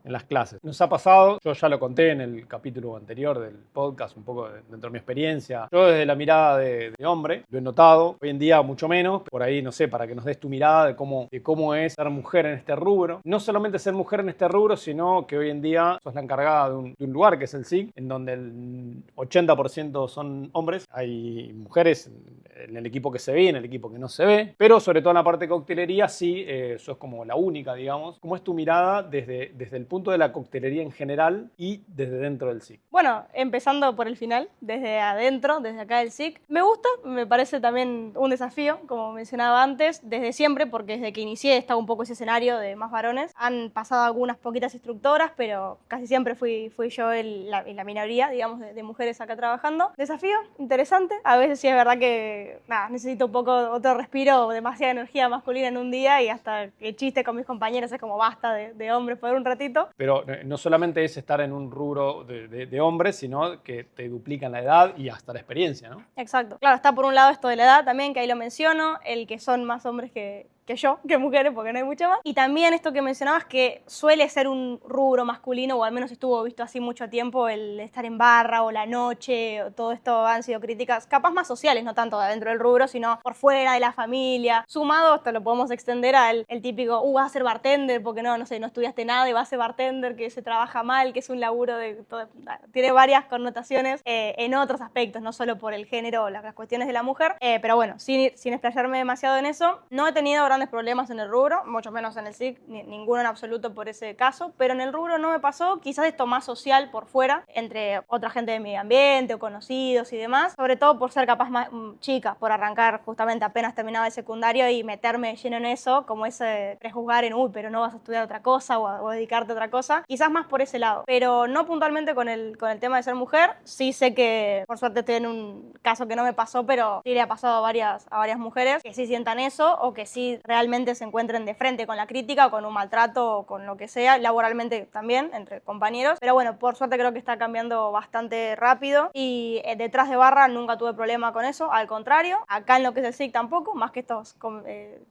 las clases. Nos ha pasado, yo ya lo conté en el capítulo anterior del podcast, un poco dentro de mi experiencia, yo desde la mirada de hombre lo he notado, hoy en día mucho menos, por ahí no sé, para que nos des tu mirada de cómo es ser mujer en este rubro, no solamente ser mujer en este rubro, sino que hoy en día sos la encargada de un lugar que es el SIC, en donde el 80% son hombres, hay mujeres en el equipo que se ve y en el equipo que no se ve, pero sobre todo en la parte de coctelería sí, sos como la única, digamos. ¿Cómo es tu mirada desde el punto de la coctelería en general y desde dentro del SIC? Bueno, empezando por el final, desde adentro, desde acá del SIC, me gusta, me parece también un desafío, como mencionaba antes, desde siempre, porque desde que inicié estaba un poco ese escenario de más varones. Han pasado algunas poquitas instructoras, pero casi siempre fui yo la minoría, digamos, de mujeres acá trabajando. Desafío, interesante. A veces sí es verdad que necesito un poco otro respiro, demasiada energía masculina en un día y hasta el chiste con mis compañeros es como basta de hombres por un ratito. Pero no solamente es estar en un rubro de hombres, sino que te duplican la edad y hasta la experiencia, ¿no? Exacto. Claro, está por un lado esto de la edad también, que ahí lo menciono, el que son más hombres que yo, que mujeres, porque no hay mucho más. Y también esto que mencionabas, que suele ser un rubro masculino, o al menos estuvo visto así mucho tiempo, el estar en barra o la noche, o todo esto han sido críticas, capaz más sociales, no tanto dentro del rubro, sino por fuera de la familia. Sumado, esto lo podemos extender al el típico, vas a ser bartender, porque no sé, no estudiaste nada y vas a ser bartender, que se trabaja mal, que es un laburo tiene varias connotaciones en otros aspectos, no solo por el género o las cuestiones de la mujer, pero bueno, sin explayarme demasiado en eso, no he tenido grandes problemas en el rubro, mucho menos en el SIC, ninguno en absoluto por ese caso, pero en el rubro no me pasó, quizás esto más social por fuera, entre otra gente de mi ambiente o conocidos y demás, sobre todo por ser capaz más chica, por arrancar justamente apenas terminaba el secundario y meterme lleno en eso, como ese prejuzgar en, pero no vas a estudiar otra cosa o dedicarte a otra cosa, quizás más por ese lado, pero no puntualmente con el tema de ser mujer. Sí sé que por suerte estoy en un caso que no me pasó, pero sí le ha pasado a varias mujeres que sí sientan eso o que sí realmente se encuentren de frente con la crítica o con un maltrato o con lo que sea, laboralmente también, entre compañeros. Pero bueno, por suerte creo que está cambiando bastante rápido y detrás de barra nunca tuve problema con eso, al contrario. Acá en lo que es el SIC tampoco, más que estos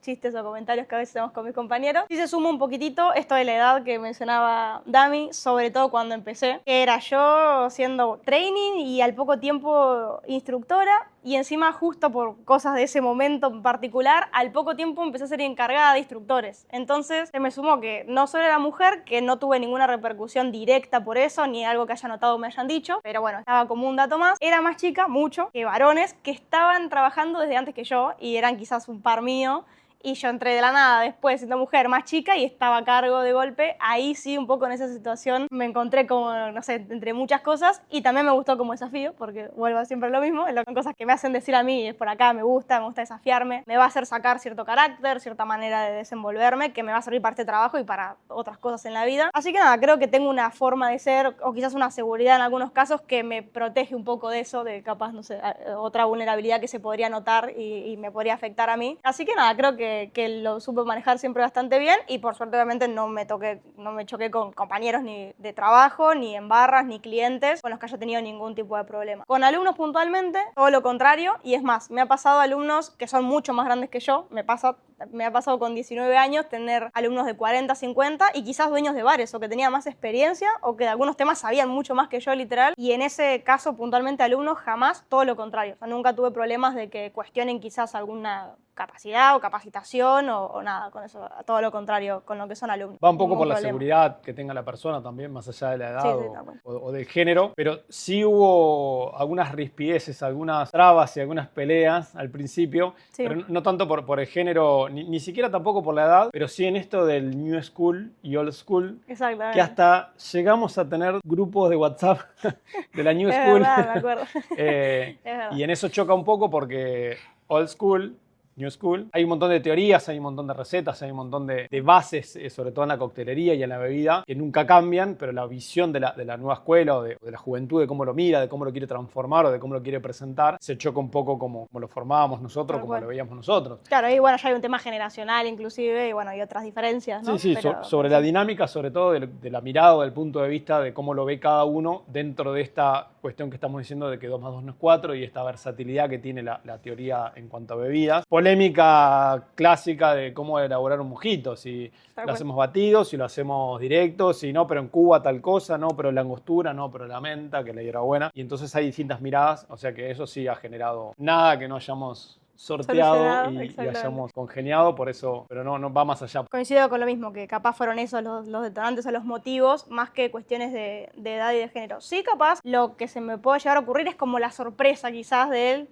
chistes o comentarios que a veces tenemos con mis compañeros. Sí se suma un poquitito esto de la edad que mencionaba Dami, sobre todo cuando empecé, que era yo siendo training y al poco tiempo instructora, y encima justo por cosas de ese momento en particular, al poco tiempo empecé a ser encargada de instructores. Entonces se me sumó que no solo era mujer, que no tuve ninguna repercusión directa por eso, ni algo que haya notado o me hayan dicho, pero bueno, estaba como un dato más. Era más chica, mucho, que varones que estaban trabajando desde antes que yo y eran quizás un par mío. Y yo entré de la nada después siendo mujer más chica y estaba a cargo de golpe. Ahí sí, un poco en esa situación me encontré como, no sé, entre muchas cosas. Y también me gustó como desafío, porque vuelvo siempre a lo mismo. Son cosas que me hacen decir a mí, es por acá, me gusta desafiarme. Me va a hacer sacar cierto carácter, cierta manera de desenvolverme, que me va a servir para este trabajo y para otras cosas en la vida. Así que nada, creo que tengo una forma de ser, o quizás una seguridad en algunos casos, que me protege un poco de eso, de capaz, no sé, otra vulnerabilidad que se podría notar y me podría afectar a mí. Así que nada, creo que lo supe manejar siempre bastante bien y por suerte obviamente no me choqué con compañeros ni de trabajo, ni en barras, ni clientes con los que haya tenido ningún tipo de problema. Con alumnos puntualmente, todo lo contrario, y es más, me ha pasado alumnos que son mucho más grandes que yo, me ha pasado con 19 años tener alumnos de 40, 50 y quizás dueños de bares o que tenían más experiencia o que de algunos temas sabían mucho más que yo literal, y en ese caso puntualmente alumnos jamás, todo lo contrario. O sea, nunca tuve problemas de que cuestionen quizás alguna capacidad o capacitación o nada con eso, todo lo contrario con lo que son alumnos. Va un poco por la problema. seguridad que tenga la persona también, más allá de la edad Sí, tal cual. o del género, pero sí hubo algunas rispideces, algunas trabas y algunas peleas al principio, Sí. pero no tanto por el género, ni siquiera tampoco por la edad, pero sí en esto del New School y Old School, Exactamente. que hasta llegamos a tener grupos de WhatsApp de la New Es School. verdad, me acuerdo. Es verdad. Y en eso choca un poco porque Old School, New School, hay un montón de teorías, hay un montón de recetas, hay un montón de bases, sobre todo en la coctelería y en la bebida, que nunca cambian, pero la visión de la nueva escuela o de la juventud, de cómo lo mira, de cómo lo quiere transformar o de cómo lo quiere presentar, se choca un poco como lo formábamos nosotros, como lo veíamos nosotros. Claro, y bueno, ya hay un tema generacional inclusive, y bueno, hay otras diferencias, ¿no? Sí, Pero, sobre la dinámica, sobre todo de la mirada o del punto de vista de cómo lo ve cada uno dentro de esta cuestión que estamos diciendo de que 2 más 2 no es 4 y esta versatilidad que tiene la teoría en cuanto a bebidas. Polémica clásica de cómo elaborar un mojito, si lo hacemos batido, si lo hacemos directo, si no, pero en Cuba tal cosa, no, pero la angostura, no, pero la menta, que la hierbabuena. Y entonces hay distintas miradas, o sea que eso sí ha generado nada que no hayamos sorteado y hayamos congeniado, por eso, pero no va más allá. Coincido con lo mismo, que capaz fueron esos los detonantes o los motivos, más que cuestiones de edad y de género. Sí, capaz, lo que se me puede llegar a ocurrir es como la sorpresa quizás de él.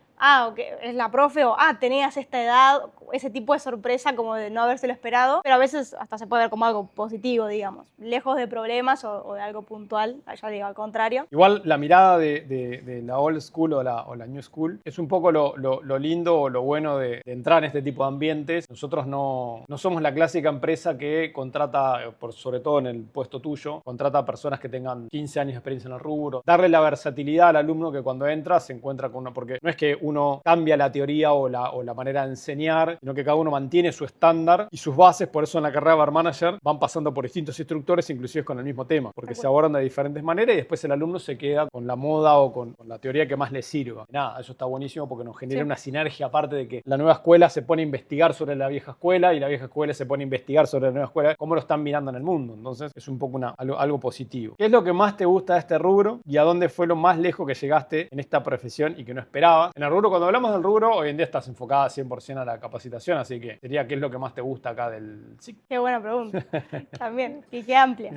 Ok, es la profe, o tenías esta edad, ese tipo de sorpresa como de no habérselo esperado, pero a veces hasta se puede ver como algo positivo, digamos, lejos de problemas o de algo puntual, ya digo, al contrario. Igual la mirada de la old school o la new school es un poco lo lindo o lo bueno de entrar en este tipo de ambientes. Nosotros no somos la clásica empresa que contrata, sobre todo en el puesto tuyo, contrata a personas que tengan 15 años de experiencia en el rubro. Darle la versatilidad al alumno que cuando entra se encuentra con uno, porque no es que uno cambia la teoría o la manera de enseñar, sino que cada uno mantiene su estándar y sus bases. Por eso en la carrera de Bar Manager van pasando por distintos instructores, inclusive con el mismo tema, porque se abordan de diferentes maneras y después el alumno se queda con la moda o con la teoría que más le sirva. Y nada, eso está buenísimo porque nos genera una sinergia, aparte de que la nueva escuela se pone a investigar sobre la vieja escuela y la vieja escuela se pone a investigar sobre la nueva escuela, cómo lo están mirando en el mundo. Entonces es un poco algo positivo. ¿Qué es lo que más te gusta de este rubro y a dónde fue lo más lejos que llegaste en esta profesión y que no esperabas? En el rubro, cuando hablamos del rubro, hoy en día estás enfocada 100% a la capacitación, así que sería ¿qué es lo que más te gusta acá del SIC? Qué buena pregunta, también, y qué amplia.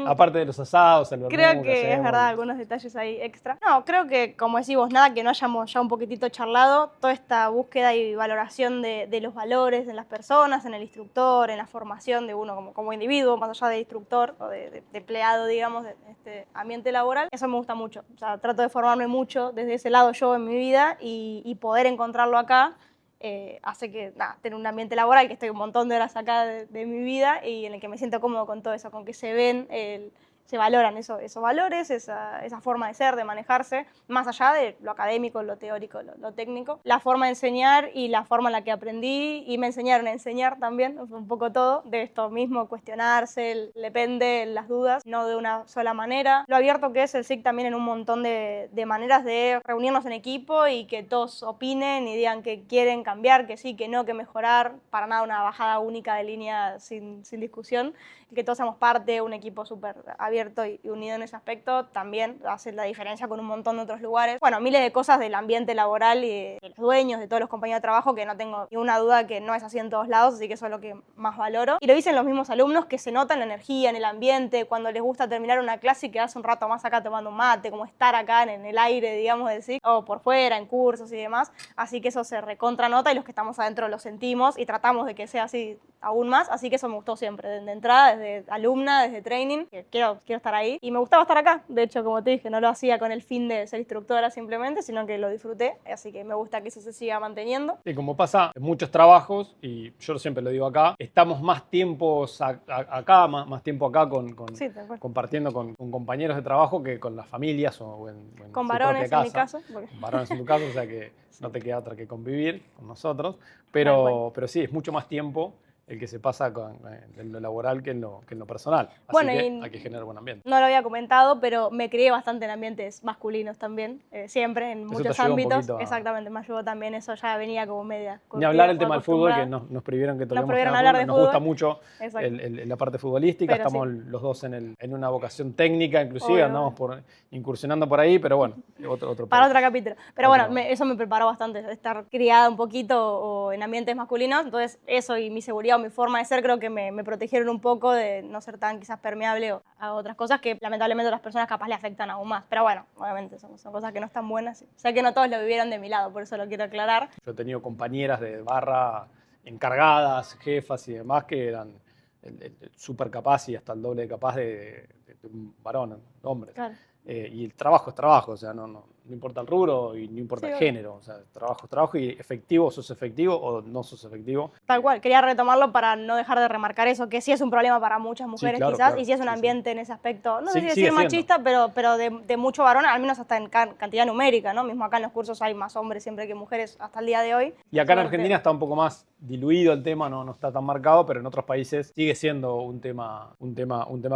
Aparte de los asados, el vermú creo que es verdad, algunos detalles ahí extra. No, creo que, como decís vos, nada que no hayamos ya un poquitito charlado, toda esta búsqueda y valoración de los valores en las personas, en el instructor, en la formación de uno como individuo, más allá de instructor o de empleado, digamos, de este ambiente laboral, eso me gusta mucho. O sea, trato de formarme mucho desde ese lado yo en mi vida y poder encontrarlo acá hace que, tener un ambiente laboral, que estoy un montón de horas acá de mi vida y en el que me siento cómodo con todo eso, con que se ven se valoran esos valores, esa forma de ser, de manejarse, más allá de lo académico, lo teórico, lo técnico. La forma de enseñar y la forma en la que aprendí y me enseñaron a enseñar también, un poco todo, de esto mismo, cuestionarse, depende, las dudas, no de una sola manera. Lo abierto que es el SIC también en un montón de maneras de reunirnos en equipo y que todos opinen y digan que quieren cambiar, que sí, que no, que mejorar, para nada una bajada única de línea sin discusión, y que todos seamos parte de un equipo súper abierto y unido en ese aspecto, también hace la diferencia con un montón de otros lugares. Bueno, miles de cosas del ambiente laboral y de los dueños, de todos los compañeros de trabajo, que no tengo ninguna duda que no es así en todos lados, así que eso es lo que más valoro. Y lo dicen los mismos alumnos, que se nota en la energía, en el ambiente, cuando les gusta terminar una clase y quedarse un rato más acá tomando un mate, como estar acá en el aire, digamos, del SIC, o por fuera, en cursos y demás. Así que eso se recontranota y los que estamos adentro lo sentimos y tratamos de que sea así aún más, así que eso me gustó siempre, desde entrada, desde alumna, desde training, que quiero estar ahí. Y me gustaba estar acá, de hecho, como te dije, no lo hacía con el fin de ser instructora simplemente, sino que lo disfruté, así que me gusta que eso se siga manteniendo. Y como pasa en muchos trabajos, y yo siempre lo digo acá, estamos más tiempos acá, más tiempo acá Sí, tal cual. compartiendo con compañeros de trabajo que con las familias o en Con su varones propia en mi casa. caso. Con varones en tu caso, o sea que no te queda otra que convivir con nosotros, pero sí, es mucho más tiempo el que se pasa en lo laboral que en lo personal. Así Bueno, que y hay que generar buen ambiente. no lo había comentado, pero me crié bastante en ambientes masculinos también, siempre, en Eso muchos te ayuda un ámbitos. poquito a- Exactamente, me ayudó también, eso ya venía como media. Ni hablar el o tema del fútbol, que acostumbrada. nos prohibieron que toquemos prohibieron tema hablar fútbol. de Nos gusta fútbol. mucho Exacto. la parte futbolística, Pero estamos sí. los dos en una vocación técnica, inclusive Obvio. andamos incursionando por ahí, pero bueno, otro Para podcast. otro capítulo. Pero Otro. bueno, eso me preparó bastante, estar criada un poquito o en ambientes masculinos. Entonces, eso y mi seguridad o mi forma de ser creo que me protegieron un poco de no ser tan quizás permeable a otras cosas que lamentablemente a las personas capaz le afectan aún más. Pero bueno, obviamente son cosas que no están buenas. Sé que no todos lo vivieron de mi lado, por eso lo quiero aclarar. Yo he tenido compañeras de barra encargadas, jefas y demás que eran súper capaz y hasta el doble de capaz de un varón, un hombre. Claro. Y el trabajo es trabajo, o sea, no importa el rubro y no importa Sí, el obvio. género. O sea, trabajo es trabajo y sos efectivo o no sos efectivo. Tal cual, quería retomarlo para no dejar de remarcar eso, que sí es un problema para muchas mujeres claro, quizás, claro. y sí es un Sí, ambiente en ese aspecto, no Sí, sé si sigue decir machista, pero de mucho varón, al menos hasta en cantidad numérica, ¿no? Mismo acá en los cursos hay más hombres siempre que mujeres hasta el día de hoy. Y acá en Sobre el Argentina tema. está un poco más diluido el tema, no está tan marcado, pero en otros países sigue siendo un tema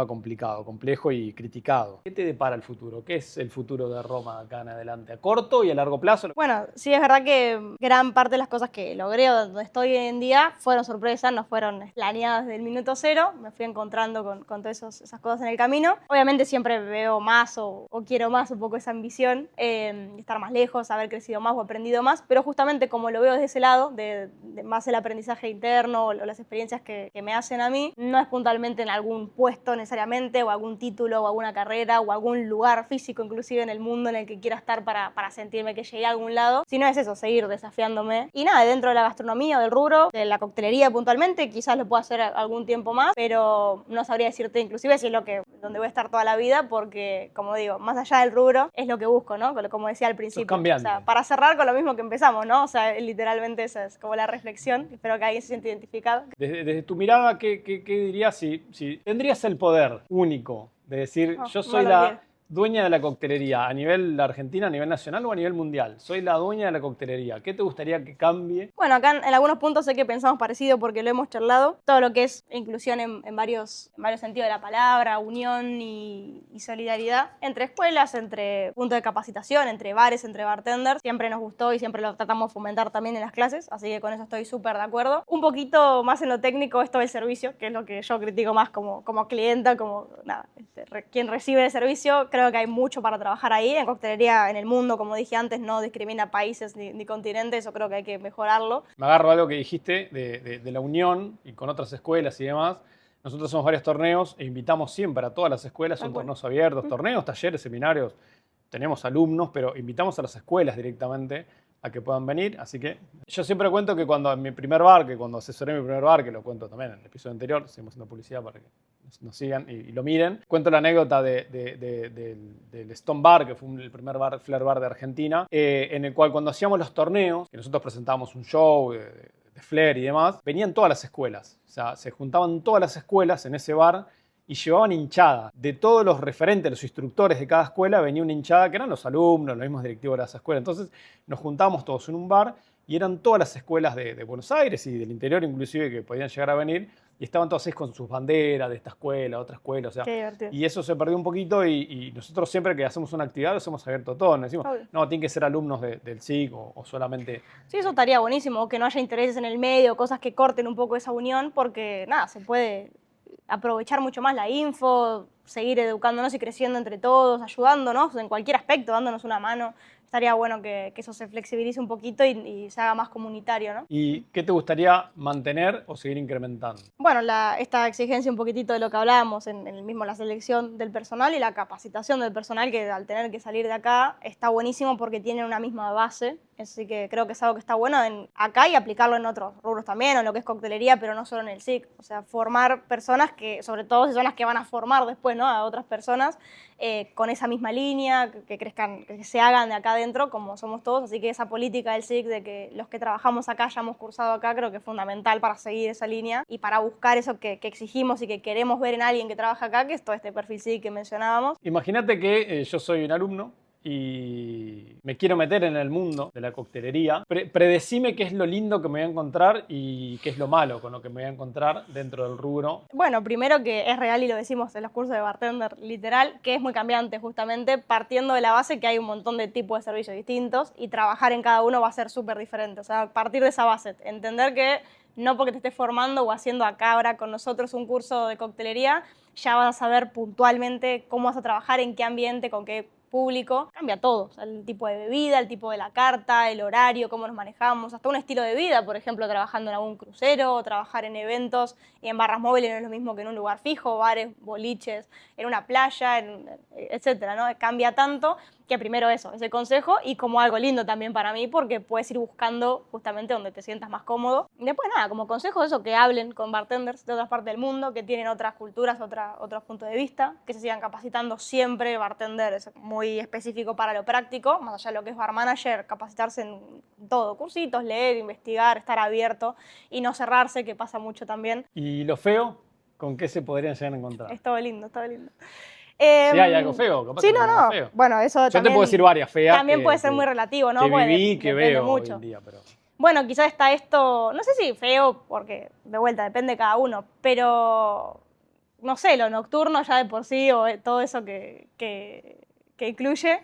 complicado, complejo y criticado. ¿Qué te depara el futuro? ¿Qué es el futuro de Roma acá en adelante? ¿A corto y a largo plazo? Bueno, sí es verdad que gran parte de las cosas que logré o donde estoy hoy en día fueron sorpresas, no fueron planeadas desde el minuto cero, me fui encontrando con todas esas cosas en el camino. Obviamente siempre veo más o quiero más un poco esa ambición, estar más lejos, haber crecido más o aprendido más, pero justamente como lo veo desde ese lado, de más el aprendizaje interno o las experiencias que me hacen a mí, no es puntualmente en algún puesto necesariamente o algún título o alguna carrera o algún lugar físico inclusive en el mundo en el que quiera estar para sentirme que llegué a algún lado, sino es eso, seguir desafiándome. Y nada, dentro de la gastronomía o del rubro, de la coctelería puntualmente, quizás lo pueda hacer algún tiempo más, pero no sabría decirte inclusive si es donde voy a estar toda la vida, porque como digo, más allá del rubro, es lo que busco, ¿no? Como decía al principio. cambiante. O sea, para cerrar con lo mismo que empezamos, ¿no? O sea, literalmente esa es como la reflexión. Espero que alguien se sienta identificado. Desde tu mirada, ¿qué dirías si tendrías el poder único de decir, No, yo no soy lo la quiero. dueña de la coctelería a nivel Argentina, a nivel nacional o a nivel mundial? Soy la dueña de la coctelería. ¿Qué te gustaría que cambie? Bueno, acá en algunos puntos sé que pensamos parecido porque lo hemos charlado. Todo lo que es inclusión en varios sentidos de la palabra, unión y solidaridad entre escuelas, entre puntos de capacitación, entre bares, entre bartenders. Siempre nos gustó y siempre lo tratamos de fomentar también en las clases, así que con eso estoy súper de acuerdo. Un poquito más en lo técnico, esto del servicio, que es lo que yo critico más como clienta, como nada, quien recibe el servicio. Creo que hay mucho para trabajar ahí. En coctelería en el mundo, como dije antes, no discrimina países ni continentes, eso creo que hay que mejorarlo. Me agarro algo que dijiste de la unión y con otras escuelas y demás. Nosotros somos varios torneos e invitamos siempre a todas las escuelas, son torneos abiertos, torneos, talleres, seminarios. Tenemos alumnos, pero invitamos a las escuelas directamente a que puedan venir. Así que yo siempre cuento que cuando cuando asesoré mi primer bar, que lo cuento también en el episodio anterior, seguimos haciendo publicidad para que nos sigan y lo miren, cuento la anécdota del Stone Bar, que fue el primer flair bar de Argentina, en el cual cuando hacíamos los torneos, que nosotros presentábamos un show de flair y demás, venían todas las escuelas. O sea, se juntaban todas las escuelas en ese bar y llevaban hinchada. De todos los referentes, los instructores de cada escuela, venía una hinchada que eran los alumnos, los mismos directivos de esa escuela. Entonces nos juntábamos todos en un bar y eran todas las escuelas de Buenos Aires y del interior inclusive que podían llegar a venir y estaban todos con sus banderas de esta escuela, otra escuela, o sea, Qué divertido. y eso se perdió un poquito y nosotros siempre que hacemos una actividad lo hacemos abierto a todos, nos decimos, Obvio. no, tienen que ser alumnos del SIC o solamente... Sí, eso estaría buenísimo, que no haya intereses en el medio, cosas que corten un poco esa unión, porque nada, se puede aprovechar mucho más la info, seguir educándonos y creciendo entre todos, ayudándonos en cualquier aspecto, dándonos una mano. Estaría bueno que eso se flexibilice un poquito y se haga más comunitario, ¿no? ¿Y qué te gustaría mantener o seguir incrementando? Bueno, esta exigencia un poquitito de lo que hablábamos en el mismo la selección del personal y la capacitación del personal, que al tener que salir de acá está buenísimo porque tienen una misma base, así que creo que es algo que está bueno acá y aplicarlo en otros rubros también, o en lo que es coctelería, pero no solo en el SIC. O sea, formar personas que, sobre todo si son las que van a formar después, ¿no?, a otras personas con esa misma línea, que crezcan, que se hagan de acá adentro como somos todos, así que esa política del SIC de que los que trabajamos acá hayamos cursado acá creo que es fundamental para seguir esa línea y para buscar eso que exigimos y que queremos ver en alguien que trabaja acá, que es todo este perfil SIC que mencionábamos. Imagínate que yo soy un alumno y me quiero meter en el mundo de la coctelería. Predecime qué es lo lindo que me voy a encontrar y qué es lo malo con lo que me voy a encontrar dentro del rubro. Bueno, primero que es real y lo decimos en los cursos de bartender literal, que es muy cambiante justamente partiendo de la base que hay un montón de tipos de servicios distintos y trabajar en cada uno va a ser súper diferente. O sea, partir de esa base, entender que no porque te estés formando o haciendo acá ahora con nosotros un curso de coctelería, ya vas a saber puntualmente cómo vas a trabajar, en qué ambiente, con qué público, cambia todo, o sea, el tipo de bebida, el tipo de la carta, el horario, cómo nos manejamos, hasta un estilo de vida, por ejemplo, trabajando en algún crucero, o trabajar en eventos y en barras móviles no es lo mismo que en un lugar fijo, bares, boliches, en una playa, etcétera, ¿no? Cambia tanto que primero eso, ese consejo y como algo lindo también para mí porque puedes ir buscando justamente donde te sientas más cómodo. Y después nada, como consejo eso, que hablen con bartenders de otras partes del mundo, que tienen otras culturas, otros puntos de vista, que se sigan capacitando siempre. Bartender es muy específico para lo práctico, más allá de lo que es bar manager, capacitarse en todo, cursitos, leer, investigar, estar abierto y no cerrarse, que pasa mucho también. ¿Y lo feo? ¿Con qué se podrían llegar a encontrar? Es todo lindo, todo lindo. Si hay algo feo, capaz sí, que hay algo feo. Bueno, eso Yo también, te puedo decir varias feas. también puede ser muy relativo, ¿no? Que Porque viví, que depende veo mucho. hoy en día, pero... Bueno, quizás está esto, no sé si feo, porque de vuelta depende de cada uno, pero no sé, lo nocturno ya de por sí, o todo eso que incluye,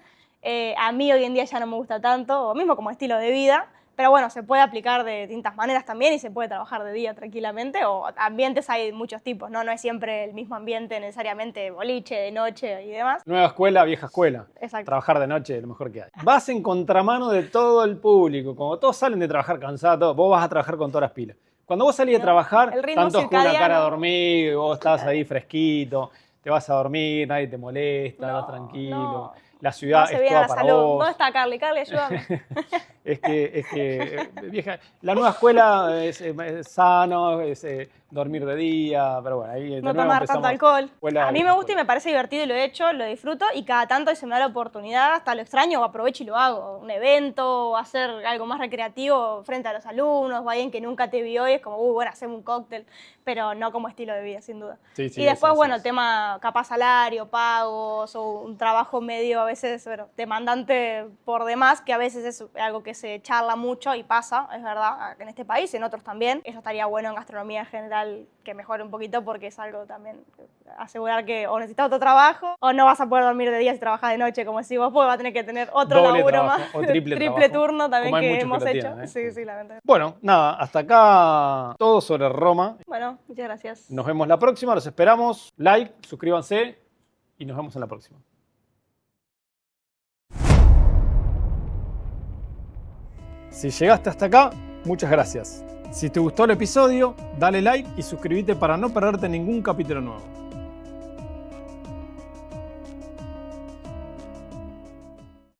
a mí hoy en día ya no me gusta tanto, o mismo como estilo de vida. Pero bueno, se puede aplicar de distintas maneras también y se puede trabajar de día tranquilamente, o ambientes hay muchos tipos, ¿no? No es siempre el mismo ambiente necesariamente boliche, de noche y demás. Nueva escuela, vieja escuela. Exacto. Trabajar de noche es lo mejor que hay. Vas en contramano de todo el público. Como todos salen de trabajar cansados, vos vas a trabajar con todas las pilas. Cuando vos salís de trabajar, el ritmo tanto es con una circadiano. cara a dormir, vos estás ahí fresquito, te vas a dormir, nadie te molesta, vas tranquilo. No. La ciudad Se es viene toda la para salud. vos. ¿Dónde está Carly? Carly, ayúdame. Es que vieja, la nueva escuela es sano, es dormir de día, pero bueno, ahí de No nuevo tomar tanto alcohol. escuela, A mí vieja me gusta y escuela. me parece divertido y lo he hecho, lo disfruto y cada tanto si me da la oportunidad, hasta lo extraño o aprovecho y lo hago. Un evento o hacer algo más recreativo frente a los alumnos o alguien que nunca te vio y es como, bueno, hacemos un cóctel, pero no como estilo de vida, sin duda. Sí, sí, y después, sí, bueno, sí. el tema capaz salario, pagos o un trabajo medio a veces demandante por demás, que a veces es algo que se charla mucho y pasa, es verdad, en este país, en otros también. Eso estaría bueno en gastronomía en general que mejore un poquito porque es algo también asegurar que o necesitas otro trabajo o no vas a poder dormir de día si trabajas de noche, como decís vos, porque vas a tener que tener otro Doble laburo trabajo, más. o triple triple trabajo, turno también como hay que muchos hemos que lo hecho. tienen, ¿eh? Sí, sí, lamentablemente. Bueno, nada, hasta acá todo sobre Roma. Bueno, muchas gracias. Nos vemos la próxima, los esperamos. Like, suscríbanse y nos vemos en la próxima. Si llegaste hasta acá, muchas gracias. Si te gustó el episodio, dale like y suscríbete para no perderte ningún capítulo nuevo.